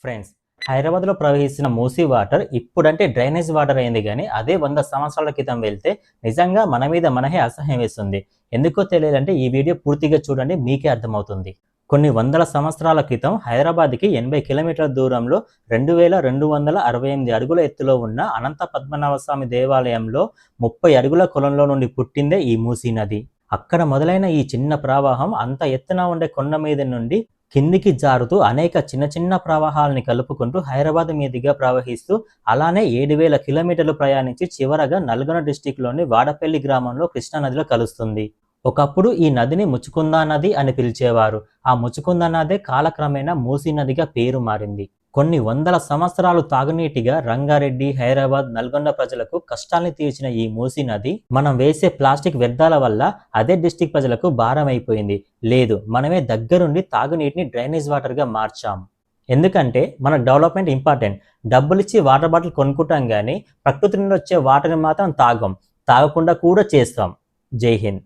Friends, హైదరాబాద్లో ప్రవహిస్తున్న Musi water ఇప్పుడంటే డ్రైనేజ్ వాటర్ అయింది, కానీ అదే 100 సంవత్సరాల క్రితం వెళ్తే నిజంగా మన మీద మనకే అసహ్యం వేస్తుంది. ఎందుకో తెలియాలంటే ఈ వీడియో పూర్తిగా చూడండి, మీకే అర్థమవుతుంది. కొన్ని వందల సంవత్సరాల క్రితం హైదరాబాద్కి 80 కిలోమీటర్ల దూరంలో 2268 అడుగుల ఎత్తులో ఉన్న అనంత పద్మనాభ స్వామి దేవాలయంలో 30 అడుగుల కొలంలో నుండి పుట్టిందే ఈ మూసీ నది. అక్కడ మొదలైన ఈ చిన్న ప్రవాహం అంత ఎత్తున ఉండే కొండ మీద నుండి కిందికి జారుతూ అనేక చిన్న చిన్న ప్రవాహాలని కలుపుకుంటూ హైదరాబాద్ మీదుగా ప్రవహిస్తూ అలానే 7000 కిలోమీటర్లు ప్రయాణించి చివరగా నల్గొండ డిస్టిక్లోని వాడపల్లి గ్రామంలో కృష్ణానదిలో కలుస్తుంది. ఒకప్పుడు ఈ నదిని ముచ్చుకుందా నది అని పిలిచేవారు. ఆ ముచ్చుకుందా నదే కాలక్రమేణా మూసీ నదిగా పేరు మారింది. కొన్ని వందల సంవత్సరాలు తాగునీటిగా రంగారెడ్డి, హైదరాబాద్, నల్గొండ ప్రజలకు కష్టాల్ని తీర్చిన ఈ మూసీ నది మనం వేసే ప్లాస్టిక్ వ్యర్థాల వల్ల అదే డిస్టిక్ ప్రజలకు భారం అయిపోయింది. లేదు, మనమే దగ్గరుండి తాగునీటిని డ్రైనేజ్ వాటర్గా మార్చాం. ఎందుకంటే మన డెవలప్మెంట్ ఇంపార్టెంట్. డబ్బులిచ్చి వాటర్ బాటిల్ కొనుక్కుంటాం, కానీ ప్రకృతి నుండి వచ్చే వాటర్ని మాత్రం తాగకుండా కూడా చేస్తాం. జై హింద్.